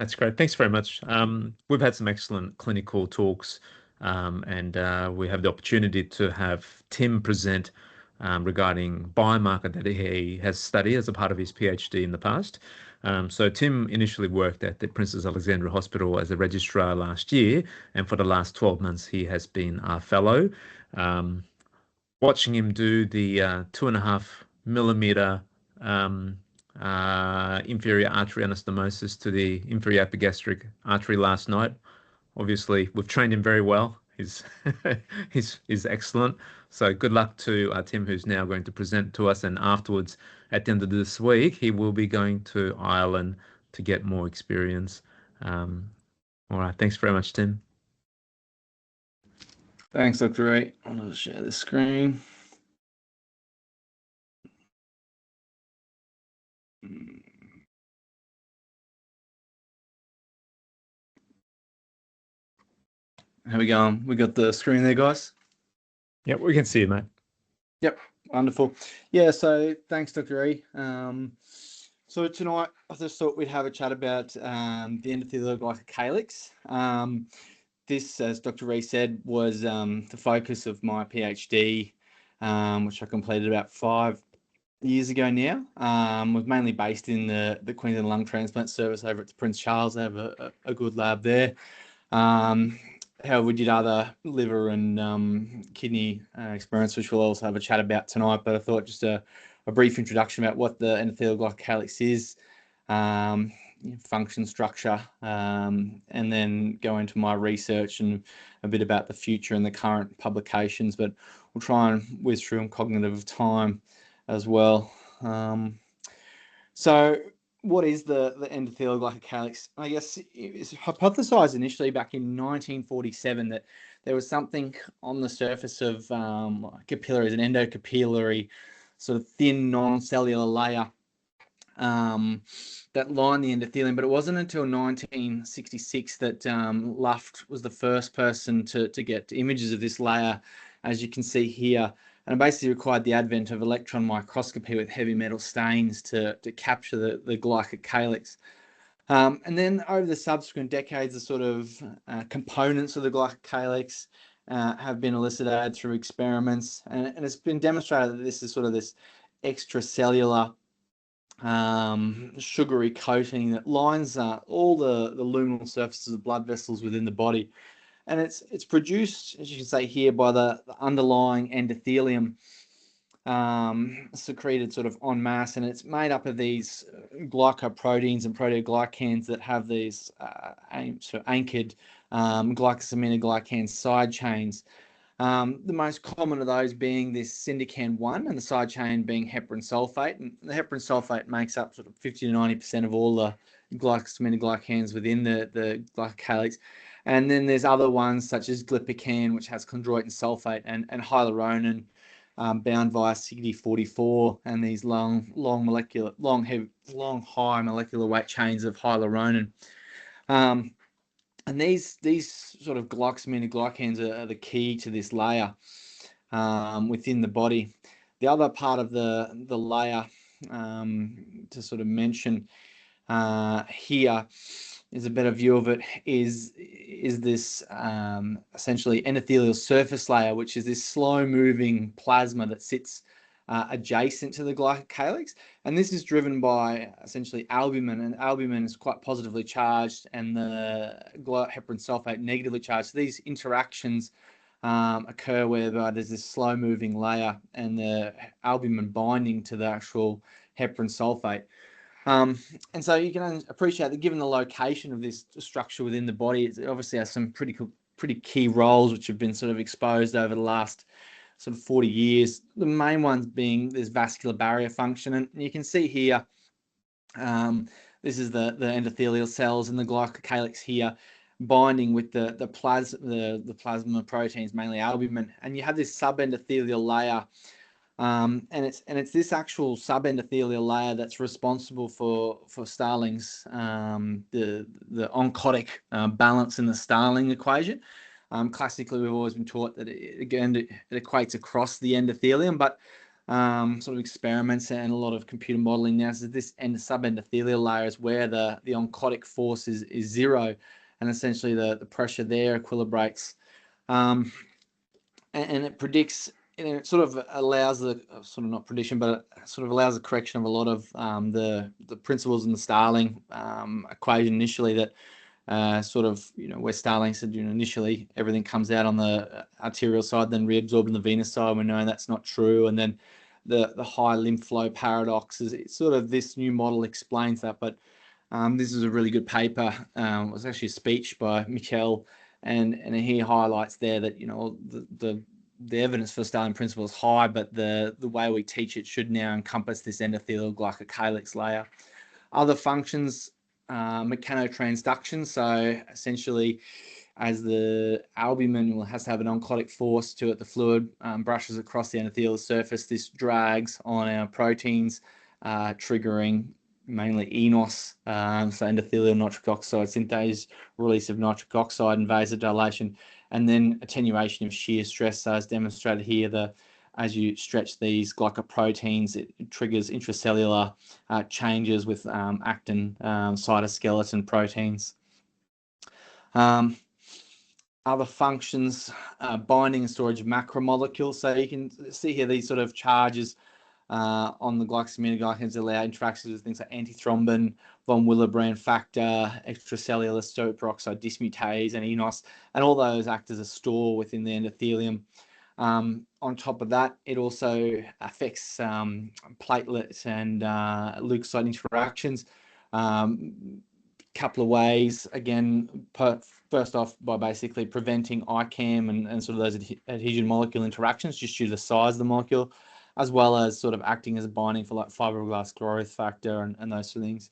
That's great. Thanks very much. We've had some excellent clinical talks, and we have the opportunity to have Tim present regarding biomarker that he has studied as a part of his PhD in the past. So Tim initially worked at the Princess Alexandra Hospital as a registrar last year, and for the last 12 months he has been our fellow. Watching him do the 2.5 millimeter inferior artery anastomosis to the inferior epigastric artery last night. Obviously, we've trained him very well. He's he's excellent. So good luck to Tim, who's now going to present to us. And afterwards, at the end of this week, he will be going to Ireland to get more experience. All right. Thanks very much, Tim. Thanks, Dr. Ray. I'm going to share the screen. How we going? We got the screen there, guys? Yep, we can see you, mate. Yep, wonderful. Yeah, so thanks, Dr. Ray. So tonight, I just thought we'd have a chat about the endothelial glycocalyx. This, as Dr. Ray said, was the focus of my PhD, which I completed about 5 years ago now. Was mainly based in the Queensland Lung Transplant Service over at the Prince Charles. They have a good lab there. However, we did other liver and kidney experiments, which we'll also have a chat about tonight. But I thought just a brief introduction about what the endothelial glycocalyx is, function, structure, and then go into my research and a bit about the future and the current publications. But we'll try and whiz through them cognitive of time as well. So what is the endothelial glycocalyx? I guess it was hypothesized initially back in 1947 that there was something on the surface of capillaries, an endocapillary sort of thin non-cellular layer that lined the endothelium. But it wasn't until 1966 that Luft was the first person to get images of this layer, as you can see here. And it basically required the advent of electron microscopy with heavy metal stains to capture the glycocalyx. And then over the subsequent decades, the sort of components of the glycocalyx have been elucidated through experiments. And it's been demonstrated that this is sort of this extracellular sugary coating that lines all the luminal surfaces of blood vessels within the body. And it's produced, as you can see here, by the underlying endothelium, secreted sort of en masse, and it's made up of these glycoproteins and proteoglycans that have these anchored glycosaminoglycan side chains. The most common of those being this syndican 1 and the side chain being heparan sulfate. And the heparan sulfate makes up sort of 50 to 90% of all the glycosaminoglycans within the glycocalyx. And then there's other ones such as glypican, which has chondroitin sulfate, and hyaluronan bound via CD44, and these long high molecular weight chains of hyaluronan. And these sort of glycosaminoglycans are the key to this layer within the body. The other part of the layer to sort of mention here is a better view of it is this essentially endothelial surface layer, which is this slow-moving plasma that sits adjacent to the glycocalyx. And this is driven by essentially albumin, and albumin is quite positively charged and the heparan sulfate negatively charged. So these interactions occur whereby there's this slow-moving layer and the albumin binding to the actual heparan sulfate. And so you can appreciate that given the location of this structure within the body, it obviously has some pretty key roles which have been sort of exposed over the last sort of 40 years. The main ones being this vascular barrier function. And you can see here, this is the endothelial cells and the glycocalyx here binding with the plasma proteins, mainly albumin. And you have this subendothelial layer. And it's this actual subendothelial layer that's responsible for Starling's the oncotic balance in the Starling equation. Classically, we've always been taught that it equates across the endothelium, but sort of experiments and a lot of computer modeling now, is this subendothelial layer is where the oncotic force is zero, and essentially the pressure there equilibrates, and it predicts, it sort of allows the sort of not prediction, but it sort of allows the correction of a lot of the principles in the Starling equation initially, that sort of, where Starling said, initially everything comes out on the arterial side, then reabsorbed in the venous side. We know that's not true. And then the high lymph flow paradox is sort of, this new model explains that. But this is a really good paper. It was actually a speech by Michel, and he highlights there that, the evidence for Starling principle is high, but the way we teach it should now encompass this endothelial glycocalyx layer. Other functions, mechanotransduction. So essentially, as the albumin has to have an oncotic force to it, the fluid brushes across the endothelial surface. This drags on our proteins, triggering mainly enos, so endothelial nitric oxide synthase, release of nitric oxide, and vasodilation, and then attenuation of shear stress. So as demonstrated here, as you stretch these glycoproteins, it triggers intracellular changes with actin, cytoskeleton proteins. Other functions, binding and storage of macromolecules. So you can see here these sort of charges on the glycosaminoglycans allow interactions with things like antithrombin, von Willebrand factor, extracellular superoxide dismutase, and enos, and all those act as a store within the endothelium. On top of that, it also affects platelets and leukocyte interactions. Couple of ways, again, first off, by basically preventing ICAM and sort of those adhesion molecule interactions just due to the size of the molecule, as well as sort of acting as a binding for like fibroblast growth factor and those sort of things.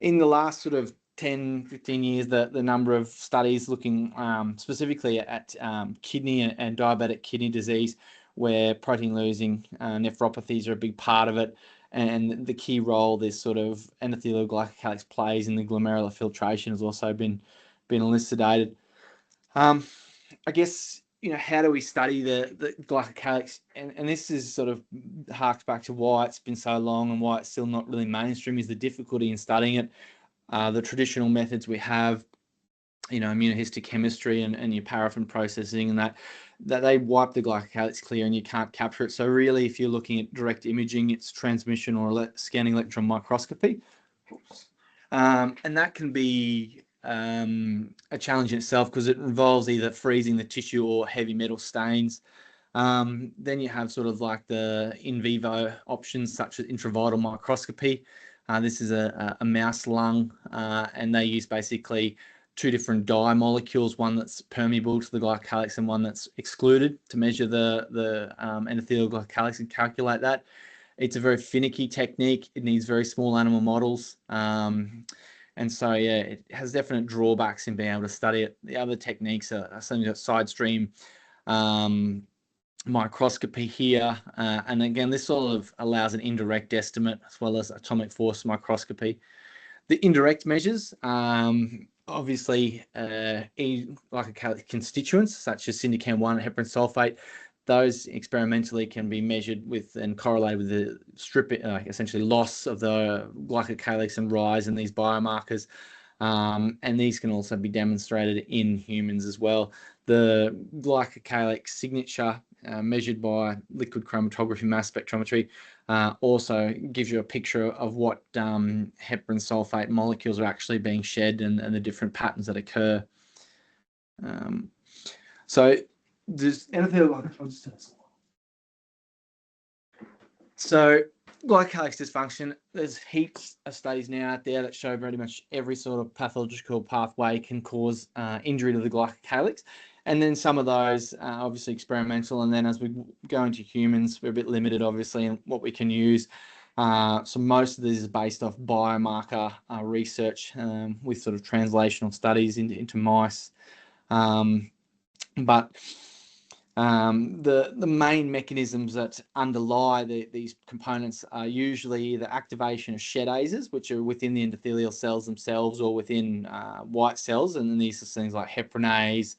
In the last sort of 10, 15 years, the number of studies looking specifically at kidney and diabetic kidney disease, where protein losing nephropathies are a big part of it, and the key role this sort of endothelial glycocalyx plays in the glomerular filtration has also been elucidated. I guess, how do we study the glycocalyx? And this is sort of harks back to why it's been so long and why it's still not really mainstream, is the difficulty in studying it. The traditional methods we have, immunohistochemistry and your paraffin processing, and that they wipe the glycocalyx clear and you can't capture it. So really, if you're looking at direct imaging, it's transmission or scanning electron microscopy. And that can be a challenge in itself, because it involves either freezing the tissue or heavy metal stains. Then you have sort of like the in vivo options, such as intravital microscopy. This is a mouse lung, and they use basically two different dye molecules, one that's permeable to the glycocalyx and one that's excluded, to measure the endothelial glycocalyx and calculate that. It's a very finicky technique. It needs very small animal models. And so, yeah, it has definite drawbacks in being able to study it. The other techniques are something like side stream microscopy here. And again, this sort of allows an indirect estimate as well as atomic force microscopy. The indirect measures, obviously, glycocalyx constituents such as syndicam-1 and heparan sulfate, those experimentally can be measured with and correlated with the essentially loss of the glycocalyx and rise in these biomarkers. And these can also be demonstrated in humans as well. The glycocalyx signature, measured by liquid chromatography mass spectrometry, also gives you a picture of what heparan sulfate molecules are actually being shed and the different patterns that occur. So there's glycocalyx dysfunction, there's heaps of studies now out there that show pretty much every sort of pathological pathway can cause injury to the glycocalyx. And then some of those are obviously experimental. And then as we go into humans, we're a bit limited, obviously, in what we can use. So most of this is based off biomarker research with sort of translational studies into mice. But the main mechanisms that underlie these components are usually the activation of shedases, which are within the endothelial cells themselves or within white cells. And then these are things like heparinase,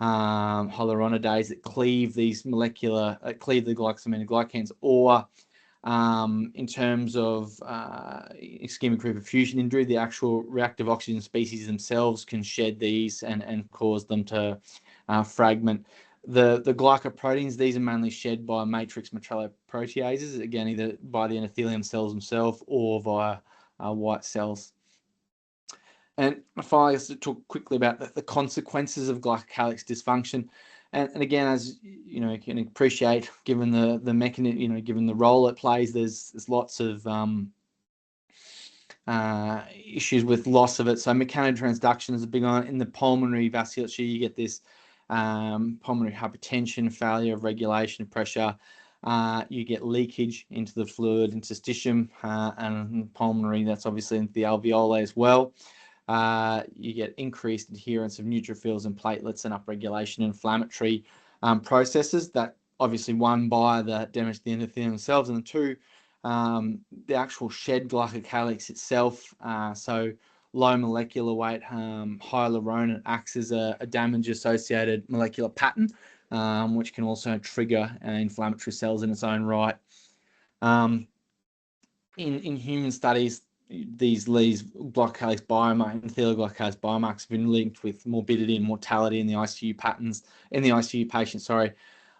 hyaluronidase that cleave these cleave the glycosaminoglycans, or in terms of ischemic reperfusion injury, the actual reactive oxygen species themselves can shed these and cause them to fragment. The glycoproteins, these are mainly shed by matrix metalloproteases, again, either by the endothelium cells themselves or via white cells. And finally, let's talk quickly about the consequences of glycocalyx dysfunction. And again, as you know, you can appreciate, given the mechanism, you know, given the role it plays, there's lots of issues with loss of it. So mechanotransduction is a big one. In the pulmonary vasculature, you get this pulmonary hypertension, failure of regulation of pressure. You get leakage into the fluid, interstitium, and pulmonary, that's obviously into the alveoli as well. You get increased adherence of neutrophils and platelets and upregulation inflammatory processes that obviously, one, by the damage to the endothelium themselves, and two, the actual shed glycocalyx itself. So low molecular weight hyaluronan acts as a damage-associated molecular pattern, which can also trigger inflammatory cells in its own right. In human studies, these glycocalyx biomarkers, endothelial glycocalyx biomarkers, have been linked with morbidity and mortality in the ICU patients,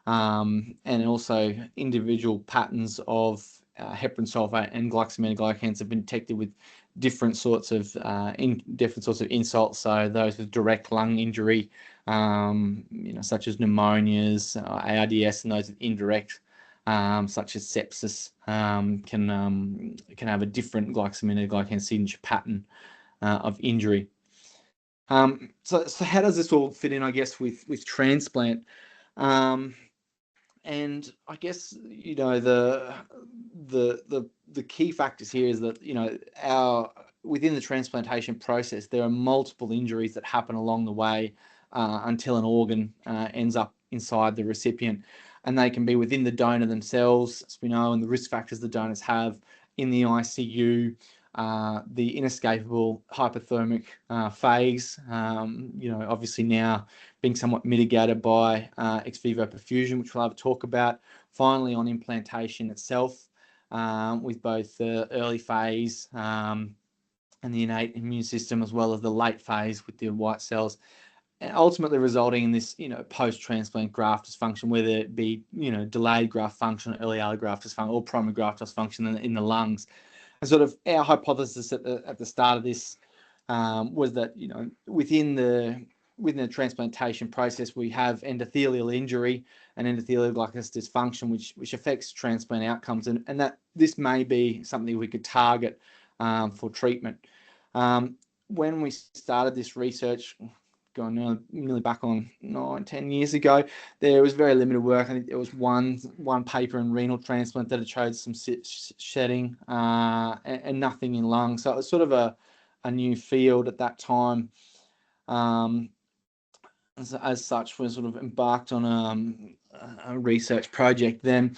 and also individual patterns of heparan sulfate and glycosaminoglycans have been detected with different sorts of insults. So those with direct lung injury, such as pneumonias, ARDS, and those with indirect, such as sepsis, can have a different glycosaminoglycan signature pattern of injury. So how does this all fit in, I guess, with transplant? And I guess, you know, the key factors here is that, you know, within the transplantation process, there are multiple injuries that happen along the way until an organ ends up inside the recipient. And they can be within the donor themselves, as we know, and the risk factors the donors have in the ICU, the inescapable hypothermic phase, you know, obviously now being somewhat mitigated by ex vivo perfusion, which we'll have a talk about. Finally, on implantation itself, with both the early phase and the innate immune system, as well as the late phase with the white cells, and ultimately resulting in this, you know, post-transplant graft dysfunction, whether it be, you know, delayed graft function, early allograft dysfunction, or primary graft dysfunction in the lungs. And sort of our hypothesis at the start of this was that, you know, within the transplantation process, we have endothelial injury and endothelial glycocalyx dysfunction, which affects transplant outcomes, and that this may be something we could target for treatment. When we started this research, going nearly back on 9-10 years ago, there was very limited work. I think there was one paper in renal transplant that had showed some shedding and nothing in lungs. So it was sort of a new field at that time. As such, we sort of embarked on a research project then.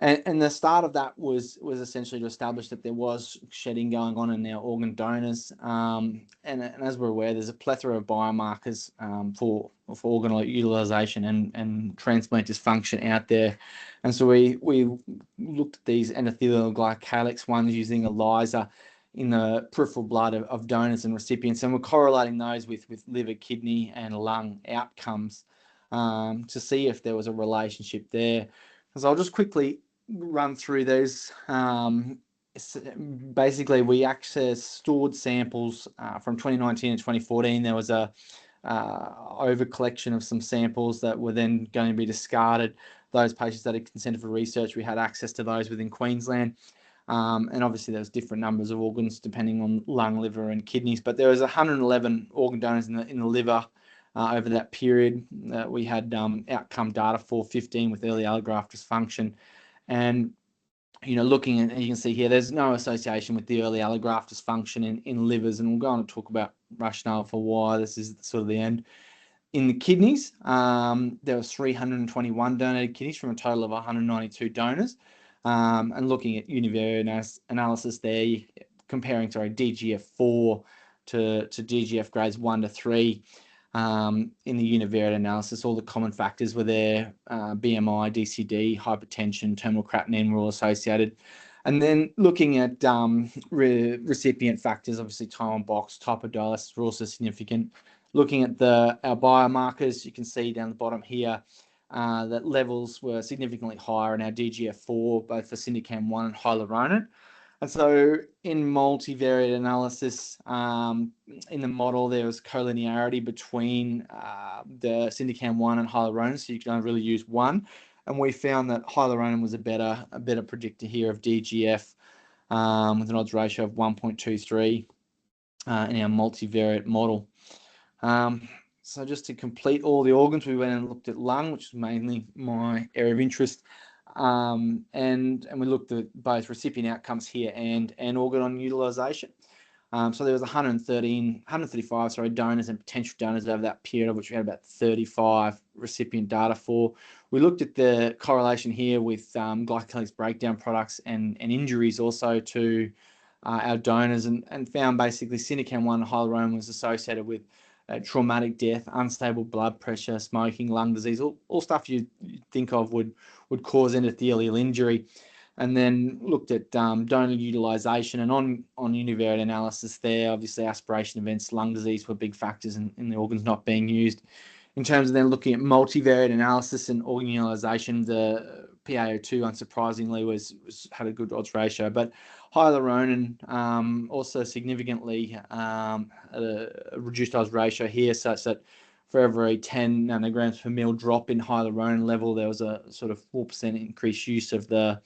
And the start of that was essentially to establish that there was shedding going on in our organ donors. And as we're aware, there's a plethora of biomarkers for organ utilization and transplant dysfunction out there. And so we looked at these endothelial glycocalyx ones using ELISA in the peripheral blood of donors and recipients, and we're correlating those with liver, kidney, and lung outcomes to see if there was a relationship there. So I'll just quickly run through those. Basically, we stored samples from 2019 and 2014. There was a over collection of some samples that were then going to be discarded. Those patients that had consented for research, we had access to those within Queensland. And obviously there was different numbers of organs depending on lung, liver, and kidneys. But there was 111 organ donors in the liver over that period. We had outcome data for 15 with early allograft dysfunction. And, you know, looking at, you can see here, there's no association with the early allograft dysfunction in livers. And we'll go on to talk about rationale for why this is sort of the end. In the kidneys, there was 321 donated kidneys from a total of 192 donors. And looking at univariate analysis there, comparing, DGF4 to DGF grades 1 to 3, in the univariate analysis. All the common factors were there. BMI, DCD, hypertension, terminal creatinine were all associated. And then looking at recipient factors, obviously time on box, type of dialysis were also significant. Looking at our biomarkers, you can see down the bottom here that levels were significantly higher in our DGF4, both for syndicam-1 and hyaluronan. And so in multivariate analysis, in the model, there was collinearity between the syndicam-1 and hyaluronan, so you can only really use one. And we found that hyaluronan was a better predictor here of DGF with an odds ratio of 1.23 in our multivariate model. So just to complete all the organs, we went and looked at lung, which is mainly my area of interest. And we looked at both recipient outcomes here and organ utilization. So there was 135 donors and potential donors over that period, of which we had about 35 recipient data for. We looked at the correlation here with glycocalyx breakdown products and injuries also to our donors, and found basically syndicam-1 hyaluronan was associated with traumatic death, unstable blood pressure, smoking, lung disease, all stuff you'd think of would cause endothelial injury. And then looked at donor utilization, and on univariate analysis there, obviously aspiration events, lung disease were big factors in the organs not being used. In terms of then looking at multivariate analysis and organ utilization, the PaO2 unsurprisingly had a good odds ratio, but hyaluronan also significantly a reduced odds ratio here, such that for every 10 nanograms per mil drop in hyaluronan level, there was a sort of 4% increased use of the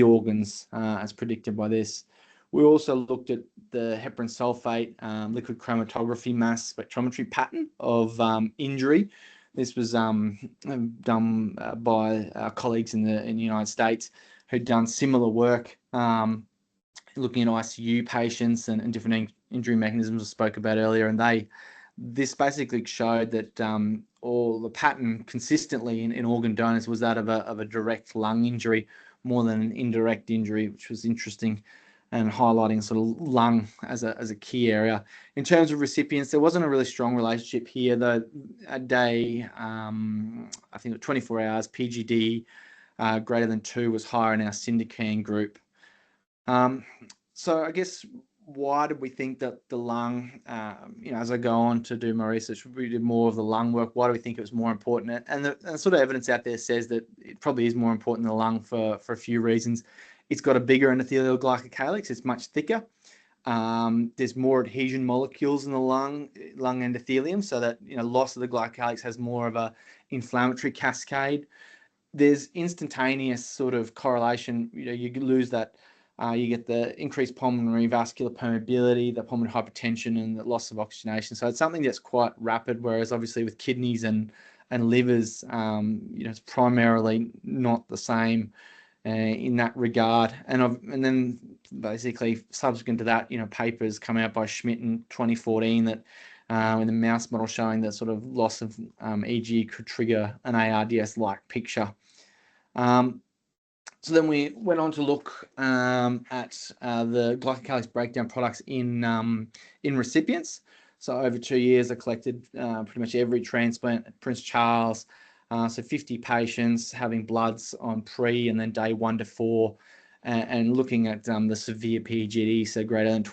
organs as predicted by this. We also looked at the heparan sulfate liquid chromatography mass spectrometry pattern of injury. This was done by our colleagues in the United States who'd done similar work looking at ICU patients and different injury mechanisms I spoke about earlier, and this basically showed that all the pattern consistently in organ donors was that of a direct lung injury more than an indirect injury, which was interesting and highlighting sort of lung as a key area. In terms of recipients, there wasn't a really strong relationship here, though. A day, I think 24 hours, PGD greater than 2 was higher in our syndicam group. So I guess, why did we think that the lung, as I go on to do my research, we did more of the lung work, why do we think it was more important? And the sort of evidence out there says that it probably is more important than the lung for a few reasons. It's got a bigger endothelial glycocalyx, it's much thicker. There's more adhesion molecules in the lung endothelium, so that loss of the glycocalyx has more of a inflammatory cascade. There's instantaneous sort of correlation. You lose that. You get the increased pulmonary vascular permeability, the pulmonary hypertension, and the loss of oxygenation. So it's something that's quite rapid, whereas obviously with kidneys and livers, it's primarily not the same in that regard. And then basically subsequent to that, papers come out by Schmidt in 2014 that in the mouse model showing that sort of loss of EG could trigger an ARDS-like picture. So then we went on to look at the glycocalyx breakdown products in recipients. So over 2 years, I collected pretty much every transplant at Prince Charles. So 50 patients having bloods on pre and then day 1 to 4, and looking at the severe PGD, so greater than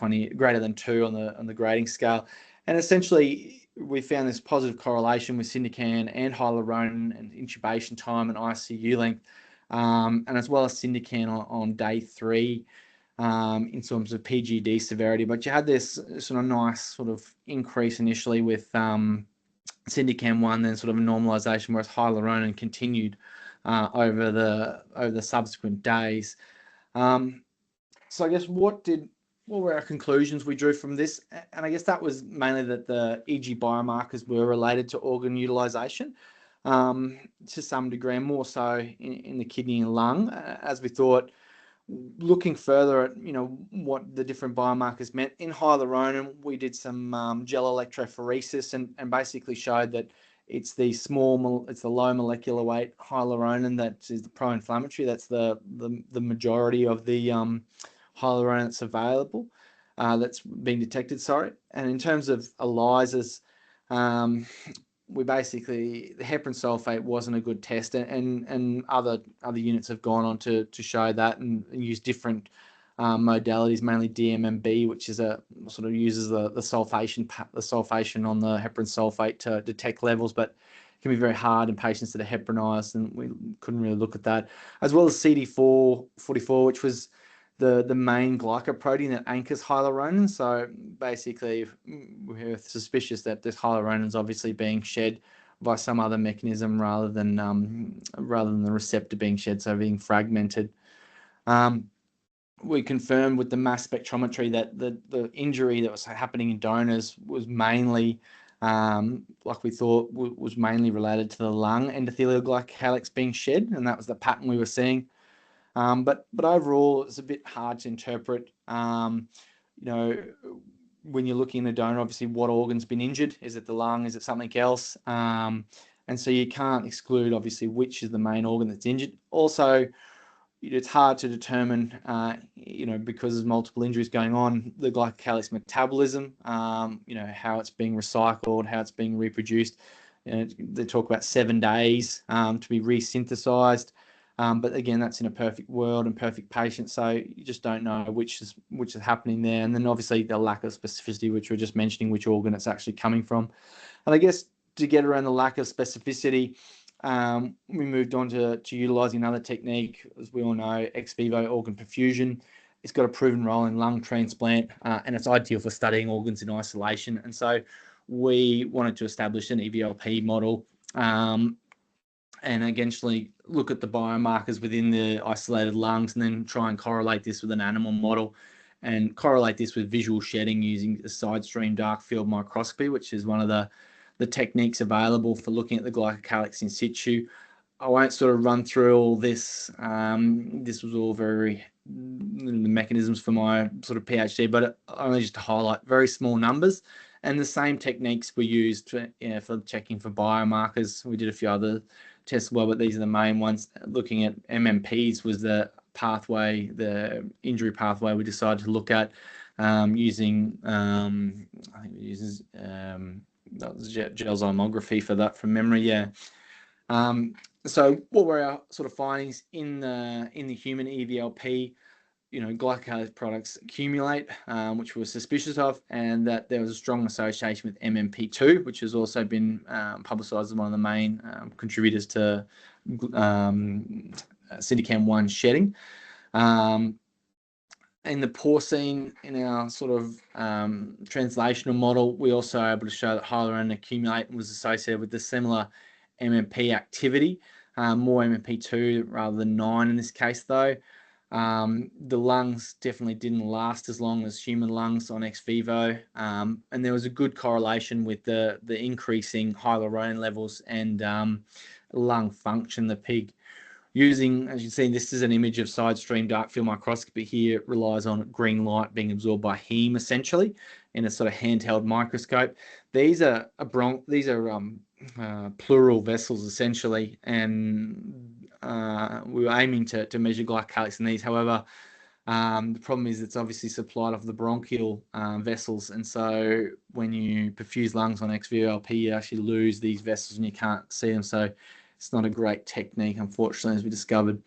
2 on the grading scale. And essentially, we found this positive correlation with syndicam and hyaluronan and intubation time and ICU length. And as well as syndicam on day 3 in terms of PGD severity. But you had this sort of nice sort of increase initially with syndicam-1, then sort of a normalization, whereas hyaluronan continued over the subsequent days. So I guess what were our conclusions we drew from this? And I guess that was mainly that the EG biomarkers were related to organ utilization. To some degree, more so in the kidney and lung, as we thought, looking further at what the different biomarkers meant. In hyaluronan, we did some gel electrophoresis and basically showed that it's the low molecular weight hyaluronan that is the pro-inflammatory. That's the majority of the hyaluronan that's available, that's being detected. And in terms of ELISAs, we basically, the heparin sulfate wasn't a good test, and other units have gone on to show that and use different modalities, mainly DMMB, which is a sort of uses the sulfation on the heparin sulfate to detect levels, but it can be very hard in patients that are heparinized, and we couldn't really look at that. As well as CD444, which was the main glycoprotein that anchors hyaluronan. So basically, we're suspicious that this hyaluronan is obviously being shed by some other mechanism rather than the receptor being shed, so being fragmented. We confirmed with the mass spectrometry that the injury that was happening in donors was mainly, like we thought, was mainly related to the lung endothelial glycocalyx being shed, and that was the pattern we were seeing. But overall, it's a bit hard to interpret. When you're looking at a donor, obviously, what organ's been injured? Is it the lung? Is it something else? And so you can't exclude, obviously, which is the main organ that's injured. Also, it's hard to determine, because there's multiple injuries going on, the glycocalyx metabolism, how it's being recycled, how it's being reproduced. They talk about 7 days to be resynthesized. But again, that's in a perfect world and perfect patient, so you just don't know which is happening there. And then obviously the lack of specificity, which we're just mentioning, which organ it's actually coming from. And I guess to get around the lack of specificity, we moved on to utilizing another technique, as we all know, ex vivo organ perfusion. It's got a proven role in lung transplant, and it's ideal for studying organs in isolation. And so we wanted to establish an EVLP model, and eventually look at the biomarkers within the isolated lungs, and then try and correlate this with an animal model, and correlate this with visual shedding using a side stream dark field microscopy, which is one of the techniques available for looking at the glycocalyx in situ. I won't sort of run through all this. This was all very the mechanisms for my sort of PhD, but only just to highlight very small numbers. And the same techniques were used for checking for biomarkers. We did a few other tests as well, but these are the main ones. Looking at MMPs was the pathway, the injury pathway we decided to look at, using, I think it uses that was gel-zymography for that from memory, yeah. So what were our sort of findings in the human EVLP? Glycocalyx products accumulate, which we were suspicious of, and that there was a strong association with MMP2, which has also been publicised as one of the main contributors to CDKM1 shedding. In the porcine, in our sort of translational model, we also were able to show that hyaluronan accumulate was associated with the similar MMP activity, more MMP2 rather than 9 in this case, though. The lungs definitely didn't last as long as human lungs on ex vivo, and there was a good correlation with the increasing hyaluronan levels and lung function. The pig, using, as you can see, this is an image of side stream dark field microscopy here. It relies on green light being absorbed by heme, essentially, in a sort of handheld microscope. These are pleural vessels, essentially, and we were aiming to measure glycocalyx in these. However, the problem is it's obviously supplied off the bronchial vessels, and so when you perfuse lungs on ex vivo LP, you actually lose these vessels and you can't see them. So it's not a great technique, unfortunately, as we discovered.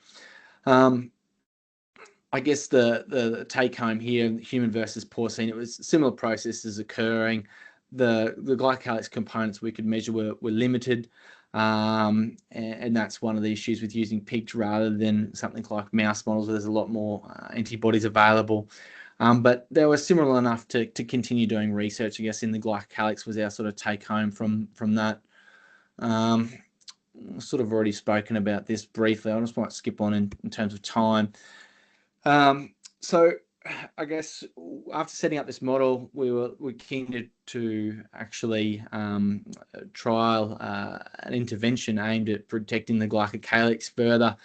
I guess the take home here, human versus porcine, it was similar processes occurring. The glycocalyx components we could measure were limited, and that's one of the issues with using pigs rather than something like mouse models, where there's a lot more antibodies available. But they were similar enough to continue doing research, I guess, in the glycocalyx was our sort of take home from that. Sort of already spoken about this briefly. I just might skip on in terms of time. So I guess after setting up this model, we're keen to actually trial an intervention aimed at protecting the glycocalyx further.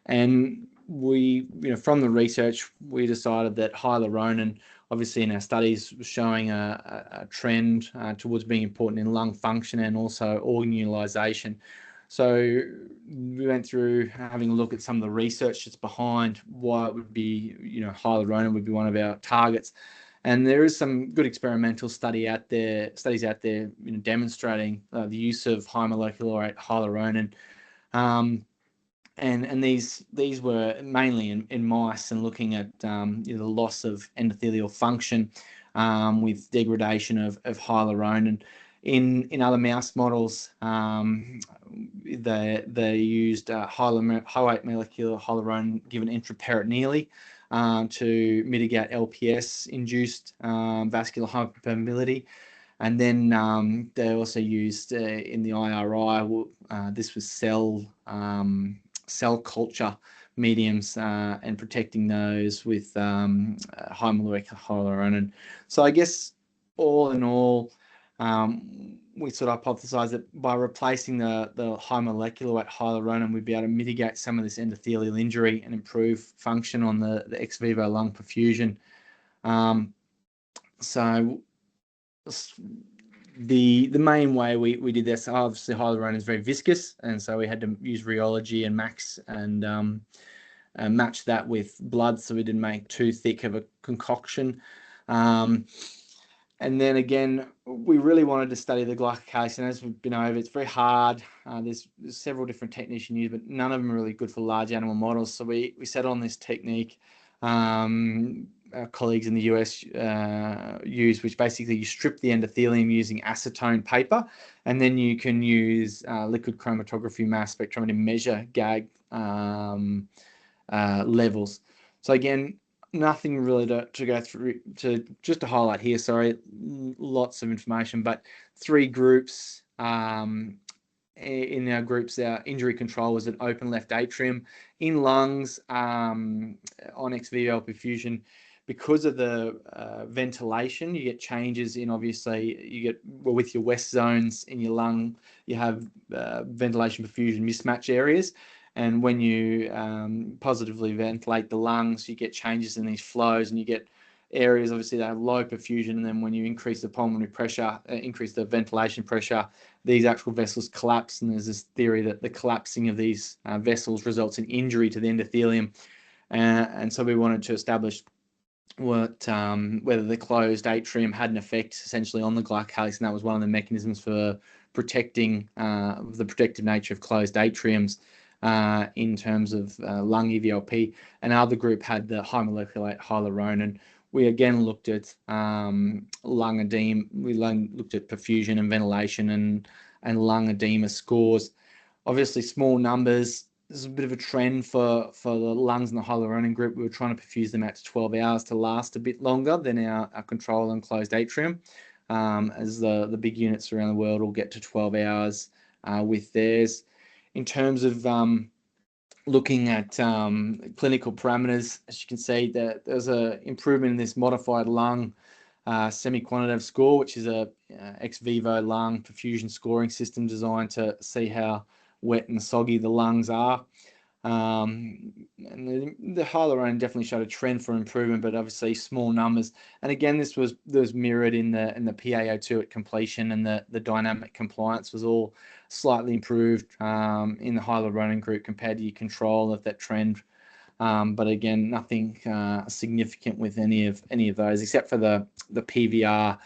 And we, from the research, we decided that hyaluronan, obviously in our studies, was showing a trend towards being important in lung function and also organ utilization. So we went through having a look at some of the research that's behind why it would be, hyaluronan would be one of our targets. And there is some good experimental studies out there, demonstrating the use of high molecular weight hyaluronan. And these were mainly in mice, and looking at the loss of endothelial function with degradation of hyaluronan. In other mouse models, they used high weight molecular hyaluronan given intraperitoneally to mitigate LPS-induced vascular hyperpermeability. And then they also used in the IRI, this was cell culture mediums and protecting those with high molecular hyaluronan. So I guess all in all, we sort of hypothesized that by replacing the high molecular weight hyaluronan, we'd be able to mitigate some of this endothelial injury and improve function on the ex vivo lung perfusion. So the main way we did this, obviously hyaluronan is very viscous, and so we had to use rheology and max and match that with blood, so we didn't make too thick of a concoction. And then again, we really wanted to study the glycocalyx, and as we've been over, it's very hard. There's several different techniques you use, but none of them are really good for large animal models. So we set on this technique our colleagues in the US use, which basically you strip the endothelium using acetone paper, and then you can use liquid chromatography mass spectrometry to measure GAG levels. So again, nothing really to go through, just to highlight here, sorry, lots of information, but 3 groups. In our groups, our injury control was an open left atrium. In lungs, on ex vivo perfusion, because of the ventilation, you get changes in, obviously, with your west zones in your lung, you have ventilation perfusion mismatch areas. And when you positively ventilate the lungs, you get changes in these flows, and you get areas, obviously, that have low perfusion. And then when you increase the pulmonary pressure, increase the ventilation pressure, these actual vessels collapse. And there's this theory that the collapsing of these vessels results in injury to the endothelium. And so we wanted to establish whether the closed atrium had an effect essentially on the glycocalyx, and that was one of the mechanisms for protecting the protective nature of closed atriums in terms of lung EVLP. And our other group had the high molecular weight hyaluronan. We again looked at lung edema. We looked at perfusion and ventilation and lung edema scores. Obviously, small numbers. There's a bit of a trend for the lungs in the hyaluronan group. We were trying to perfuse them out to 12 hours to last a bit longer than our control and closed atrium, as the big units around the world will get to 12 hours with theirs. In terms of looking at clinical parameters, as you can see, that there's an improvement in this modified lung semi-quantitative score, which is a ex vivo lung perfusion scoring system designed to see how wet and soggy the lungs are. And the hyaluronan definitely showed a trend for improvement, but obviously small numbers. And again, this was mirrored in the PaO2 at completion, and the dynamic compliance was all slightly improved in the hyaluronan group compared to your control of that trend. But again, nothing significant with any of those, except for the PVR.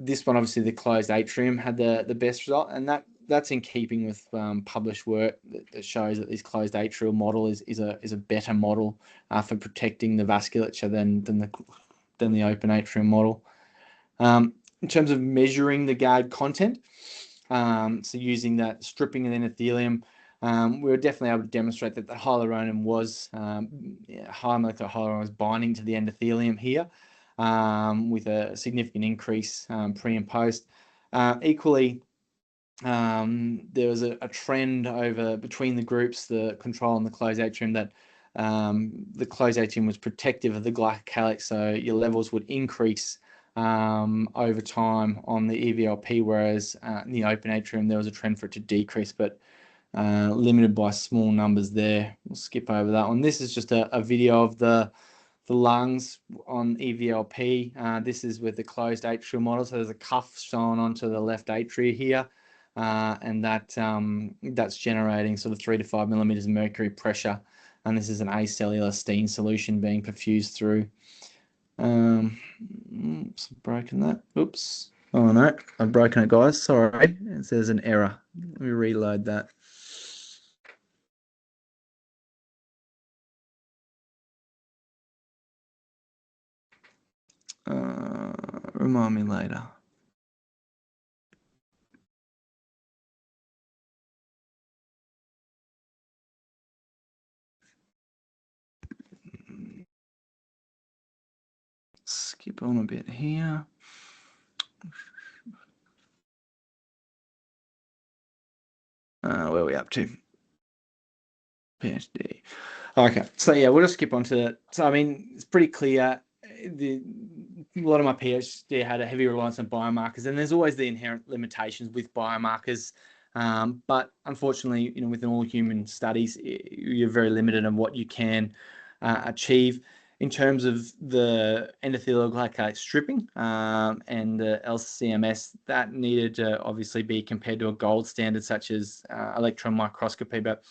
This one, obviously, the closed atrium had the best result, and that's in keeping with published work that shows that this closed atrial model is a better model for protecting the vasculature than the open atrium model. In terms of measuring the GAG content, so using that stripping of the endothelium, we were definitely able to demonstrate that the hyaluronan was high molecular hyaluronan was binding to the endothelium here, with a significant increase pre and post. Equally, there was a trend over between the groups, the control and the closed atrium, that the closed atrium was protective of the glycocalyx, so your levels would increase over time on the EVLP, whereas in the open atrium there was a trend for it to decrease, but limited by small numbers there. We'll skip over that one. This is just a video of the lungs on EVLP. This is with the closed atrial model, so there's a cuff shown onto the left atria here. And that's generating sort of 3 to 5 millimeters of mercury pressure, and this is an acellular Steen solution being perfused through. Oops, I've broken that. Oops. Oh no, I've broken it, guys. Sorry, it says an error. Let me reload that. Remind me later. Skip on a bit here. Where are we up to? PhD. Okay, so yeah, we'll just skip on to that. So I mean, it's pretty clear. A lot of my PhD had a heavy reliance on biomarkers, and there's always the inherent limitations with biomarkers. But unfortunately, within all human studies, you're very limited on what you can achieve in terms of the endothelial glycocalyx stripping and the LCMS. That needed to obviously be compared to a gold standard such as electron microscopy, but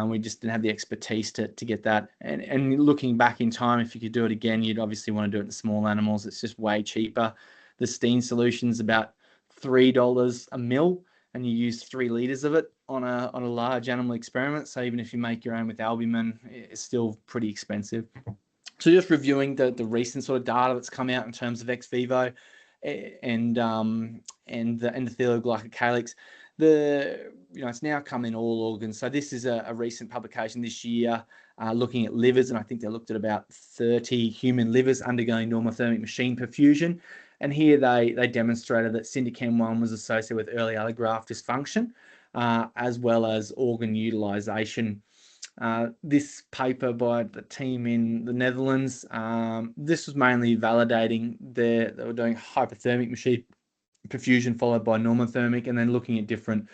we just didn't have the expertise to get that. And looking back in time, if you could do it again, you'd obviously want to do it in small animals. It's just way cheaper. The Steen solution's about $3 a mil, and you use 3 liters of it on a large animal experiment. So even if you make your own with albumin, it's still pretty expensive. So just reviewing the recent sort of data that's come out in terms of ex vivo and the endothelial glycocalyx. It's now come in all organs. So this is a recent publication this year looking at livers, and I think they looked at about 30 human livers undergoing normothermic machine perfusion. And here they demonstrated that syndicam-1 was associated with early allograft dysfunction, as well as organ utilization. This paper by the team in the Netherlands, this was mainly validating they were doing hypothermic machine perfusion followed by normothermic, and then looking at different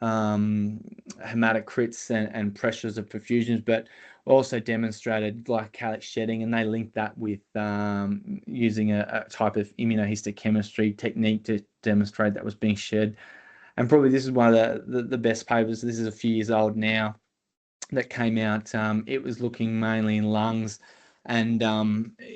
hematocrits and pressures of perfusions, but also demonstrated glycocalyx shedding, and they linked that with using a type of immunohistochemistry technique to demonstrate that was being shed. And probably this is one of the best papers. This is a few years old now that came out. It was looking mainly in lungs and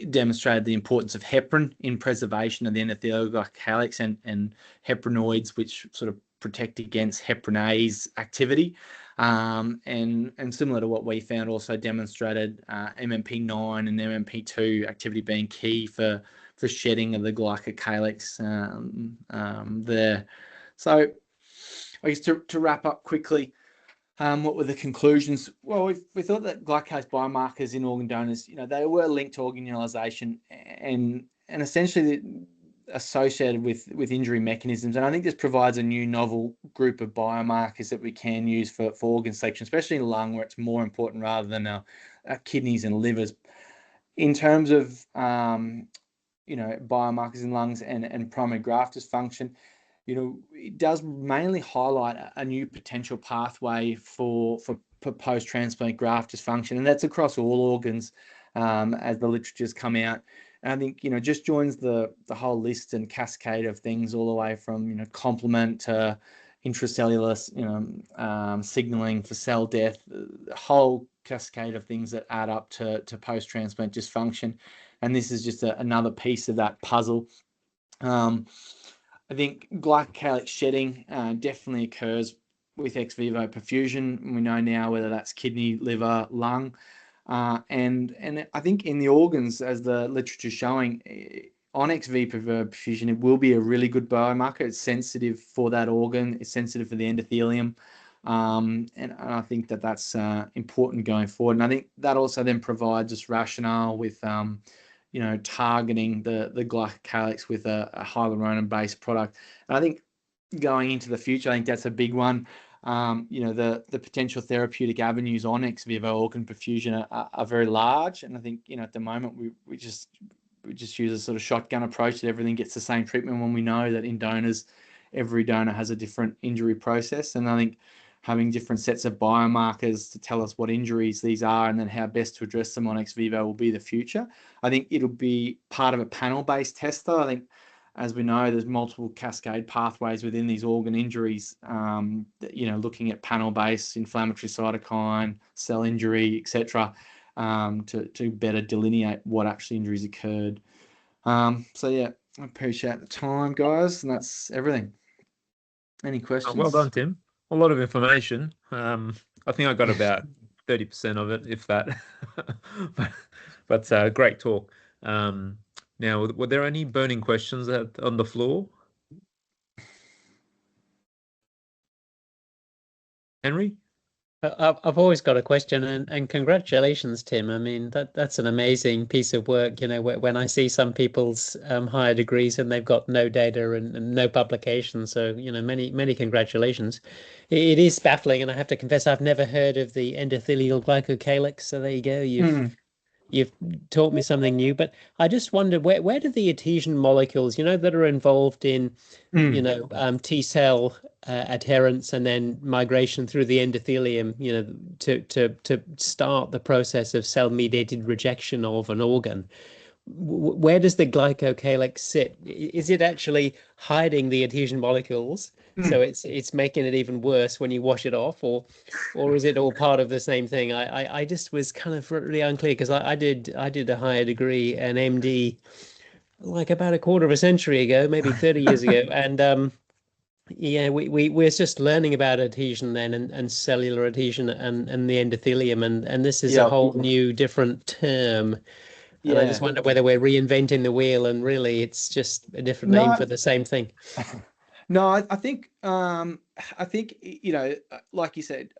demonstrated the importance of heparin in preservation of the endothelial glycocalyx and heparinoids, which sort of protect against heparinase activity. And similar to what we found, also demonstrated MMP9 and MMP2 activity being key for shedding of the glycocalyx there. So I guess to wrap up quickly, what were the conclusions? Well, we thought that glycose biomarkers in organ donors, they were linked to organ utilization and essentially associated with injury mechanisms. And I think this provides a new novel group of biomarkers that we can use for organ selection, especially in lung, where it's more important rather than our kidneys and livers. In terms of biomarkers in lungs and primary graft dysfunction, it does mainly highlight a new potential pathway for post-transplant graft dysfunction, and that's across all organs as the literature's come out. And I think, just joins the whole list and cascade of things all the way from, complement to intracellular, signaling for cell death, the whole cascade of things that add up to post-transplant dysfunction. And this is just another piece of that puzzle. I think glycocalyx shedding definitely occurs with ex vivo perfusion. We know now whether that's kidney, liver, lung, and I think in the organs, as the literature is showing, on ex vivo perfusion, it will be a really good biomarker. It's sensitive for that organ. It's sensitive for the endothelium. And I think that's important going forward. And I think that also then provides us rationale with targeting the glycocalyx with a hyaluronan-based product. And I think going into the future, I think that's a big one. The potential therapeutic avenues on ex vivo organ perfusion are very large, and I think at the moment we just use a sort of shotgun approach that everything gets the same treatment, when we know that in donors, every donor has a different injury process. And I think having different sets of biomarkers to tell us what injuries these are and then how best to address them on ex vivo will be the future. I think it'll be part of a panel-based test, though. I think, as we know, there's multiple cascade pathways within these organ injuries, looking at panel-based inflammatory cytokine, cell injury, etc. to better delineate what actually injuries occurred. So yeah, I appreciate the time, guys, and that's everything. Any questions? Well done, Tim. A lot of information. I think I got about 30% of it, if that. but great talk. Now, were there any burning questions on the floor? Henry? I've always got a question, and congratulations, Tim. I mean, that's an amazing piece of work. You know, when I see some people's higher degrees and they've got no data and no publication, so you know, many congratulations. It is baffling, and I have to confess, I've never heard of the endothelial glycocalyx. So there you go. You've taught me something new, but I just wondered where do the adhesion molecules, you know, that are involved in, you know, T cell adherence and then migration through the endothelium, you know, to start the process of cell mediated rejection of an organ. Where does the glycocalyx sit? Is it actually hiding the adhesion molecules? So it's making it even worse when you wash it off, or is it all part of the same thing? I just was kind of really unclear because I did a higher degree, an MD, like about a quarter of a century ago, maybe 30 years ago, and yeah, we're just learning about adhesion then and cellular adhesion and the endothelium, and this is a whole new different term. And I just wonder whether we're reinventing the wheel and really it's just a different name for the same thing. No, I think you know, like you said,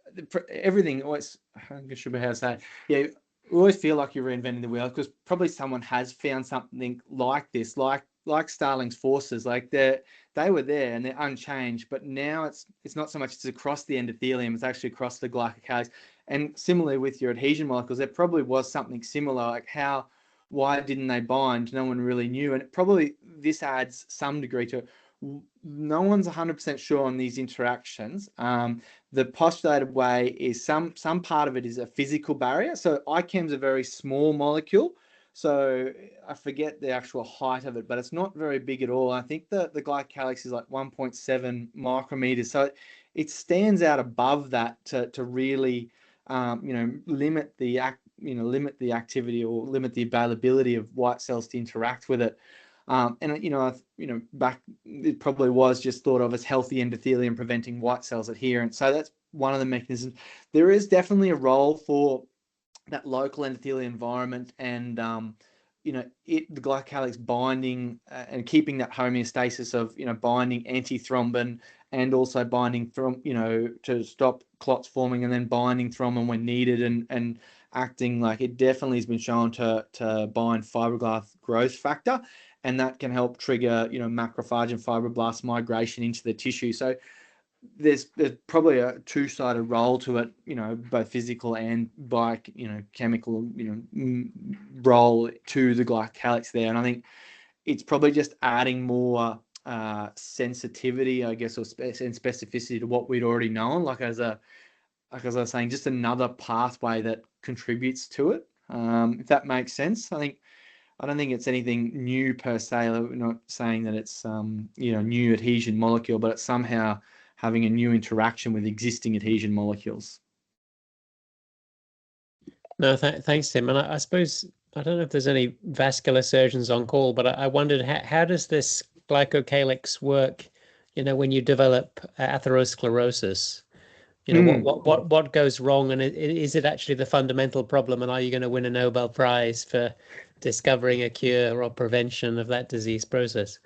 everything always. I should be how to say it. Yeah, we always feel like you're reinventing the wheel because probably someone has found something like this, like Starling's forces, like they were there and they're unchanged, but now it's not so much it's across the endothelium, it's actually across the glycocalyx. And similarly with your adhesion molecules, there probably was something similar, like why didn't they bind? No one really knew, and probably this adds some degree to it. No one's 100% sure on these interactions. The postulated way is some part of it is a physical barrier. So ICAM's a very small molecule. So I forget the actual height of it, but it's not very big at all. I think the glycocalyx is like 1.7 micrometers. So it stands out above that to really you know, limit the activity or limit the availability of white cells to interact with it. And you know, back it probably was just thought of as healthy endothelium preventing white cells adherence. So that's one of the mechanisms. There is definitely a role for that local endothelial environment and you know, the glycocalyx binding and keeping that homeostasis of, you know, binding antithrombin and also binding you know, to stop clots forming and then binding thrombin when needed and acting like it definitely has been shown to bind fibroblast growth factor, and that can help trigger, you know, macrophage and fibroblast migration into the tissue. So there's probably a two-sided role to it, you know, both physical and you know, chemical, you know, role to the glycocalyx there. And I think it's probably just adding more sensitivity, I guess, or and specificity to what we'd already known, like as I was saying, just another pathway that contributes to it. If that makes sense. I don't think it's anything new per se. We're not saying that it's you know, new adhesion molecule, but it's somehow having a new interaction with existing adhesion molecules. No, thanks, Tim. And I suppose, I don't know if there's any vascular surgeons on call, but I wondered how does this glycocalyx work, you know, when you develop atherosclerosis? You know, what goes wrong, and is it actually the fundamental problem? And are you going to win a Nobel Prize for discovering a cure or prevention of that disease process?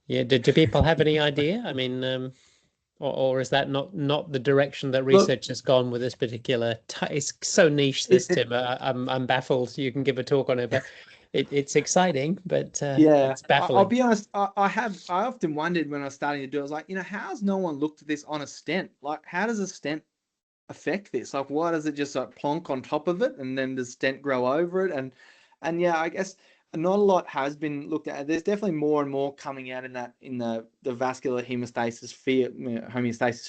Yeah, do people have any idea? I mean, or is that not the direction that research has gone with this particular? It's so niche, this, Tim. I'm baffled. You can give a talk on it, but it's exciting, but yeah, it's baffling. I'll be honest. I often wondered when I was starting to do it, I was like, you know, how's no one looked at this on a stent? Like, how does a stent affect this? Like, why does it just like plonk on top of it and then does stent grow over it? And yeah, I guess not a lot has been looked at. There's definitely more and more coming out in the vascular homeostasis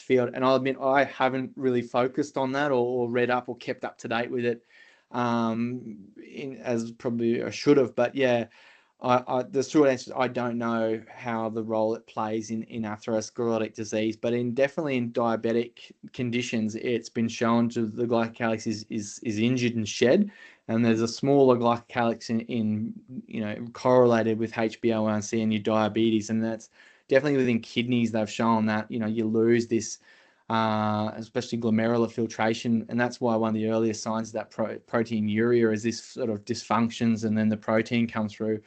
field. And I'll admit I haven't really focused on that or read up or kept up to date with it as probably I should have. But yeah, the short answer is I don't know how the role it plays in atherosclerotic disease, but definitely in diabetic conditions, it's been shown to the glycocalyx is injured and shed, and there's a smaller glycocalyx in correlated with HbA1c and your diabetes, and that's definitely within kidneys. They've shown that you lose this, especially glomerular filtration, and that's why one of the earliest signs of that proteinuria is this sort of dysfunctions, and then the protein comes through.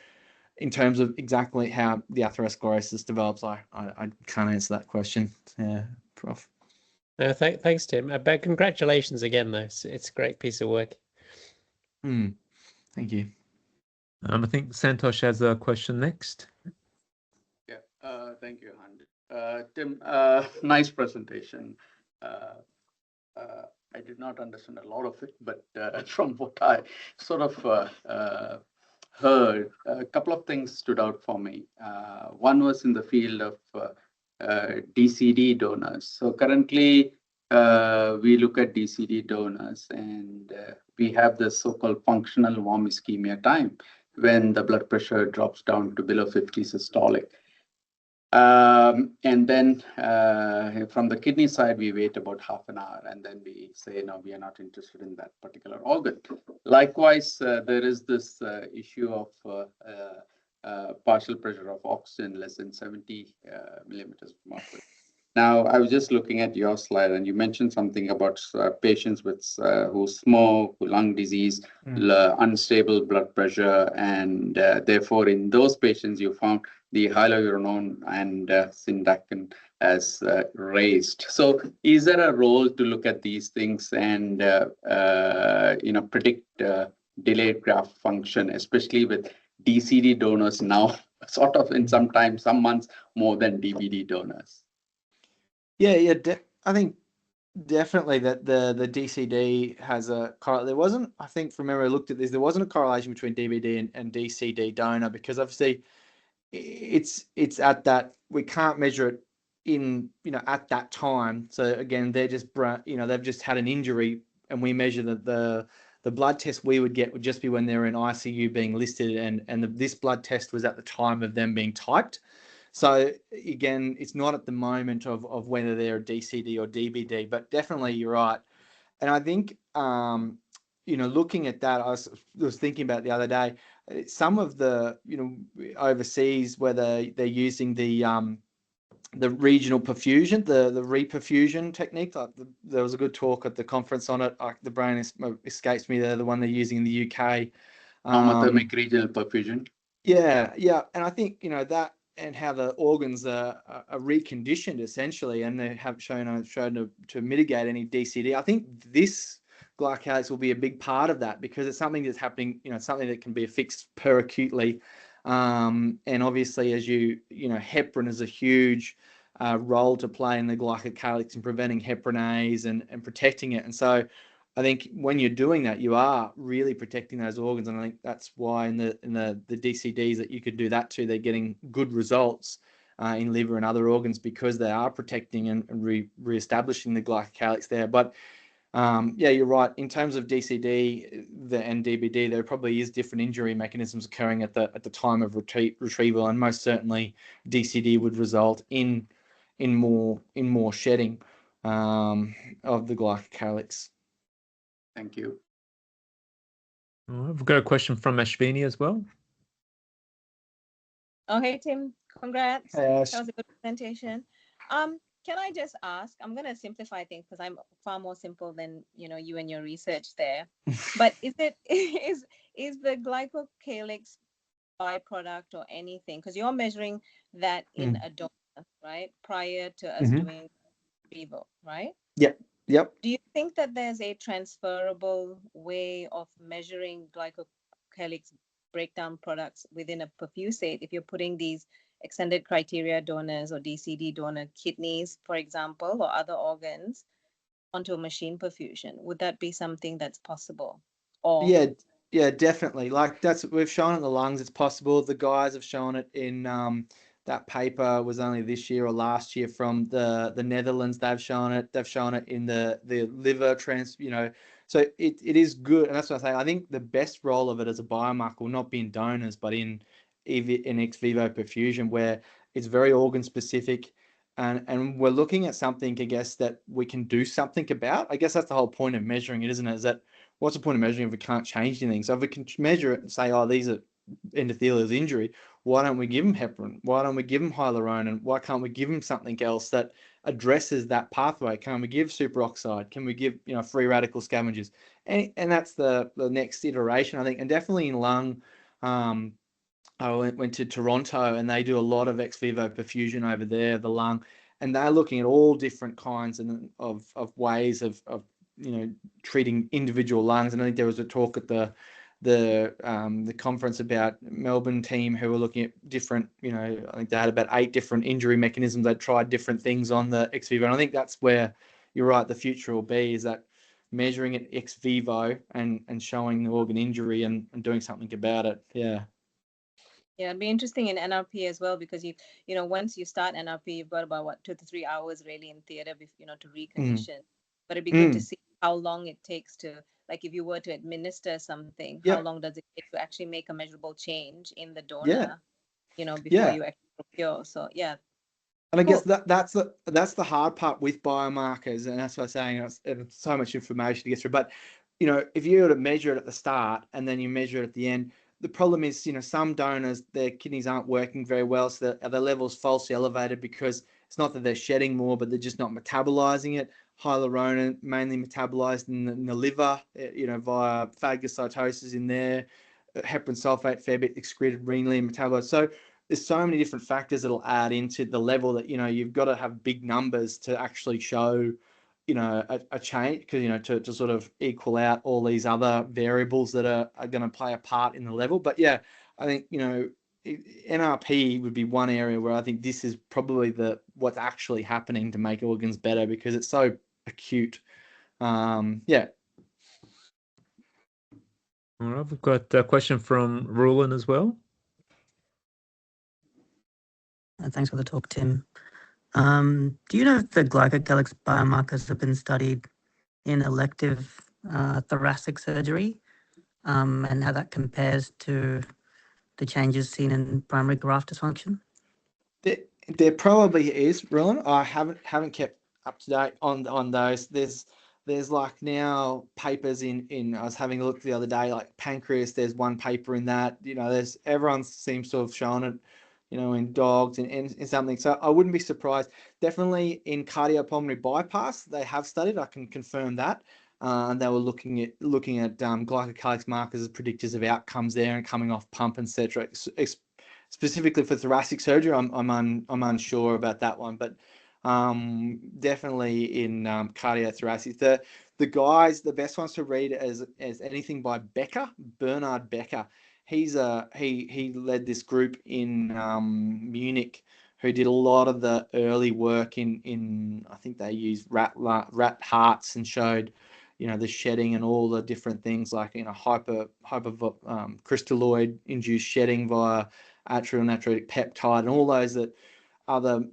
In terms of exactly how the atherosclerosis develops, I can't answer that question. Yeah, Prof. No, thanks, Tim. But congratulations again, though. It's a great piece of work. Thank you. I think Santosh has a question next. Yeah, thank you, Hand. Tim, nice presentation. I did not understand a lot of it, but from what I sort of heard, a couple of things stood out for me. One was in the field of DCD donors. So currently, we look at DCD donors, and we have the so-called functional warm ischemia time when the blood pressure drops down to below 50 systolic. And then from the kidney side, we wait about half an hour, and then we say, no, we are not interested in that particular organ. Likewise, there is this issue of partial pressure of oxygen less than 70 millimeters per mercury. Now, I was just looking at your slide, and you mentioned something about patients with who smoke, who lung disease, unstable blood pressure, and therefore, in those patients, you found the hyaluronate and syndacin as raised. So, is there a role to look at these things and predict delayed graft function, especially with DCD donors now, sort of in some months more than DBD donors? Yeah, I think definitely that the DCD has a correlation. There wasn't, I think, from memory I looked at this, there wasn't a correlation between DBD and DCD donor, because obviously it's at that, we can't measure it in at that time. So again, they're just they've just had an injury, and we measure the blood test we would get would just be when they're in ICU being listed, and this blood test was at the time of them being typed. So again, it's not at the moment of whether they're a DCD or DBD, but definitely you're right. And I think, looking at that, I was thinking about the other day, some of the, overseas, where they're using the regional perfusion, the reperfusion technique. There was a good talk at the conference on it. The brain escapes me there, the one they're using in the UK. Homothermic regional perfusion. Yeah. And I think, that, and how the organs are reconditioned essentially, and they have shown to mitigate any DCD. I think this glycocalyx will be a big part of that, because it's something that's happening, something that can be fixed per acutely. And obviously, as heparin is a huge role to play in the glycocalyx in preventing heparinase and protecting it. And so I think when you're doing that, you are really protecting those organs, and I think that's why in the DCDs that you could do that too, they're getting good results in liver and other organs, because they are protecting and re-establishing the glycocalyx there. But yeah, you're right. In terms of DCD and DBD, there probably is different injury mechanisms occurring at the time of retrieval, and most certainly DCD would result in more shedding of the glycocalyx. Thank you. We've got a question from Ashvini as well. Oh, hey, Tim. Congrats. Hey, Ash. That was a good presentation. Can I just ask, I'm going to simplify things because I'm far more simple than, you and your research there. But is the glycocalyx byproduct or anything? Because you're measuring that in a donor, right? Prior to us doing vivo, right? Yep. Do you think that there's a transferable way of measuring glycocalyx breakdown products within a perfusate if you're putting these extended criteria donors or DCD donor kidneys, for example, or other organs onto a machine perfusion? Would that be something that's possible? Or Yeah, definitely. Like we've shown it in the lungs, it's possible. The guys have shown it in that paper was only this year or last year from the Netherlands. They've shown it in the liver so it is good. And that's what I say. I think the best role of it as a biomarker will not be in donors, but in ex vivo perfusion, where it's very organ specific, and we're looking at something, I guess, that we can do something about. I guess that's the whole point of measuring it, isn't it? Is that what's the point of measuring if we can't change anything? So if we can measure it and say, oh, these are endothelial injury, why don't we give them heparin? Why don't we give them hyaluronan? Why can't we give them something else that addresses that pathway? Can we give superoxide? Can we give, you know, free radical scavengers? And that's the next iteration, I think. And definitely in lung, I went to Toronto, and they do a lot of ex vivo perfusion over there, the lung, and they're looking at all different kinds of ways of you know, treating individual lungs. And I think there was a talk at the conference about Melbourne team who were looking at different, you know, I think they had about 8 different injury mechanisms. They tried different things on the ex vivo, and I think that's where you're right, the future will be, is that measuring it ex vivo and showing the organ injury and doing something about it. Yeah. Yeah, it'd be interesting in NRP as well, because you know, once you start NRP, you've got about what, 2 to 3 hours really in theater, you know, to recondition. But it'd be good to see how long it takes to, like, if you were to administer something, how long does it take to actually make a measurable change in the donor, you know, before you actually procure. So yeah. And I guess that's the hard part with biomarkers, and that's what I'm saying. It's so much information to get through. But you know, if you were to measure it at the start and then you measure it at the end, the problem is, you know, some donors, their kidneys aren't working very well, so their levels falsely elevated because it's not that they're shedding more, but they're just not metabolizing it. Hyaluronan mainly metabolized in the liver, you know, via phagocytosis in there. Heparin sulfate, fair bit excreted renally and metabolized. So there's so many different factors that'll add into the level that, you know, you've got to have big numbers to actually show, you know, a change, because, you know, to sort of equal out all these other variables that are going to play a part in the level. But yeah, I think, you know, NRP would be one area where I think this is probably what's actually happening to make organs better, because it's so acute. Yeah. All right, we've got a question from Roland as well. Thanks for the talk, Tim. Do you know if the glycocalyx biomarkers have been studied in elective thoracic surgery, and how that compares to the changes seen in primary graft dysfunction? There probably is, Roland. I haven't kept up to date on those. There's like now papers in I was having a look the other day, like pancreas, there's one paper in that, you know, everyone seems to have shown it, you know, in dogs and something. So I wouldn't be surprised. Definitely in cardiopulmonary bypass, they have studied, I can confirm that. And they were looking at glycocalyx markers as predictors of outcomes there and coming off pump, etc. Specifically for thoracic surgery, I'm unsure about that one, but definitely in cardiothoracic. The guys, the best ones to read as anything by Bernard Becker. He led this group in Munich who did a lot of the early work in I think they used rat hearts and showed, you know, the shedding and all the different things, like, you know, hyper crystalloid induced shedding via atrial natriuretic peptide and all those other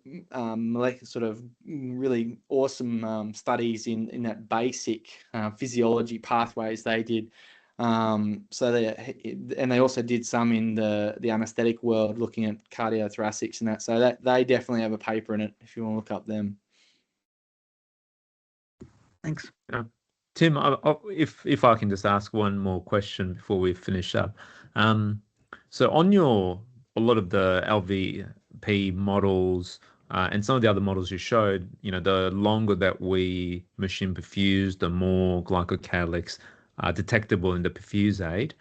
sort of really awesome studies in that basic physiology pathways they did. So they also did some in the anesthetic world looking at cardiothoracics and that. So that they definitely have a paper in it if you want to look up them. Thanks. Yeah. Tim, if I can just ask one more question before we finish up. So on a lot of the LVP models and some of the other models you showed, you know, the longer that we machine perfuse, the more glycocalyx are detectable in the perfuse aid.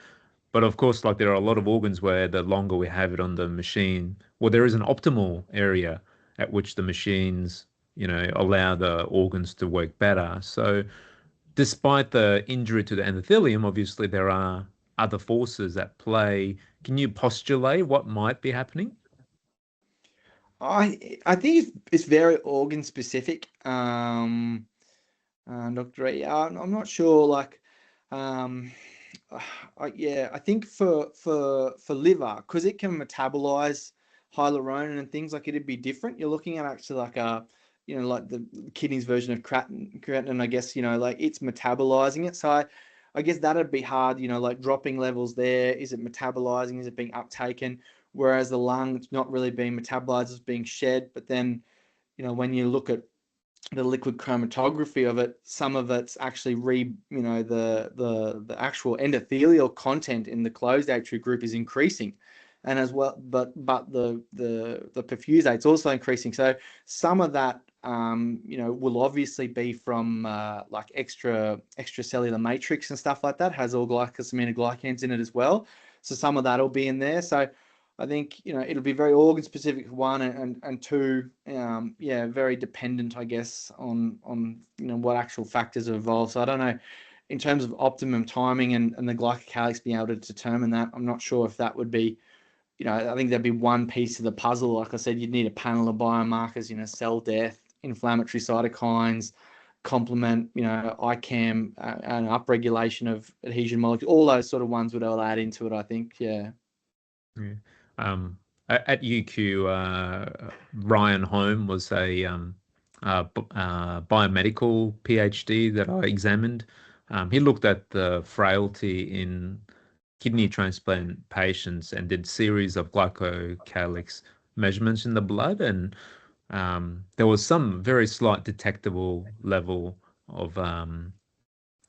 But of course, like, there are a lot of organs where the longer we have it on the machine, well, there is an optimal area at which the machines, you know, allow the organs to work better. So despite the injury to the endothelium, obviously there are other forces at play. Can you postulate what might be happening? I think it's very organ specific, Dr. E. I'm not sure. Like, I think for liver, because it can metabolize hyaluronan and things, like, it'd be different. You're looking at actually like like the kidney's version of creatinine, I guess, you know, like it's metabolizing it. So I guess that'd be hard, you know, like dropping levels there. Is it metabolizing? Is it being uptaken? Whereas the lung, it's not really being metabolized, it's being shed. But then, you know, when you look at liquid chromatography of it, some of it's actually the actual endothelial content in the closed atria group is increasing, and as well, but the perfusate's also increasing. So some of that will obviously be from like extracellular matrix and stuff like that, has all glycosaminoglycans in it as well. So some of that'll be in there. So I think it'll be very organ specific, one, and two, very dependent, I guess, on what actual factors are involved. So I don't know, in terms of optimum timing and the glycocalyx being able to determine that, I'm not sure if that would be, I think there'd be one piece of the puzzle. Like I said, you'd need a panel of biomarkers, cell death, inflammatory cytokines, complement, ICAM, and upregulation of adhesion molecules. All those sort of ones would all add into it, I think. Yeah. At UQ, Ryan Holm was a biomedical PhD that I examined. He looked at the frailty in kidney transplant patients and did series of glycocalyx measurements in the blood, and there was some very slight detectable level of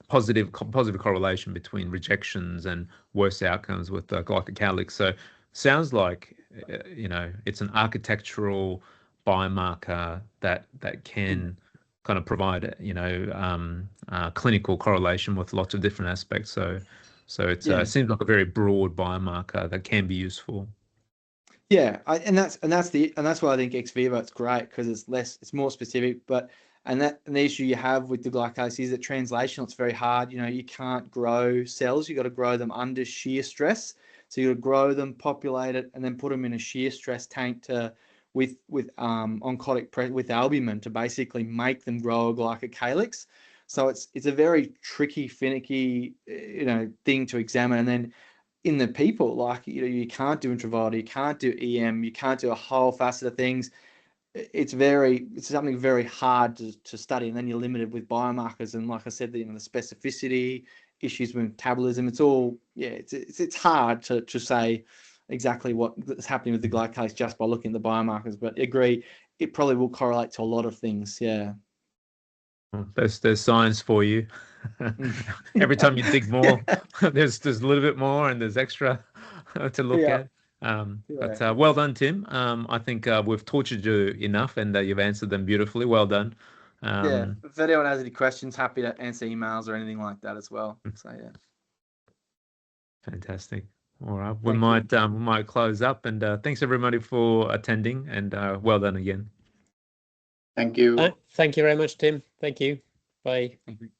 positive correlation between rejections and worse outcomes with glycocalyx. So sounds like it's an architectural biomarker that can kind of provide clinical correlation with lots of different aspects. So it seems like a very broad biomarker that can be useful. Yeah, and that's why I think ex vivo it's great, because it's more specific. But the issue you have with the glycocalyx is that translational, it's very hard. You can't grow cells. You got to grow them under shear stress. So you got to grow them, populate it, and then put them in a shear stress tank with oncotic with albumin to basically make them grow a glycocalyx. So it's a very tricky, finicky thing to examine. And then in the people, like you can't do intravital, you can't do EM, you can't do a whole facet of things. It's something very hard to study, and then you're limited with biomarkers. And like I said, the specificity, issues with metabolism, it's all it's hard to say exactly what's happening with the glycocalyx just by looking at the biomarkers. But agree, it probably will correlate to a lot of things. Yeah. There's science for you. Every time you dig more, there's a little bit more, and there's extra to look at. But well done, Tim. I think we've tortured you enough, and you've answered them beautifully. Well done. If anyone has any questions, happy to answer emails or anything like that as well. So yeah. Fantastic. All right, we might close up, and thanks everybody for attending, and well done again. Thank you. Thank you very much, Tim. Thank you. Bye. Thank you.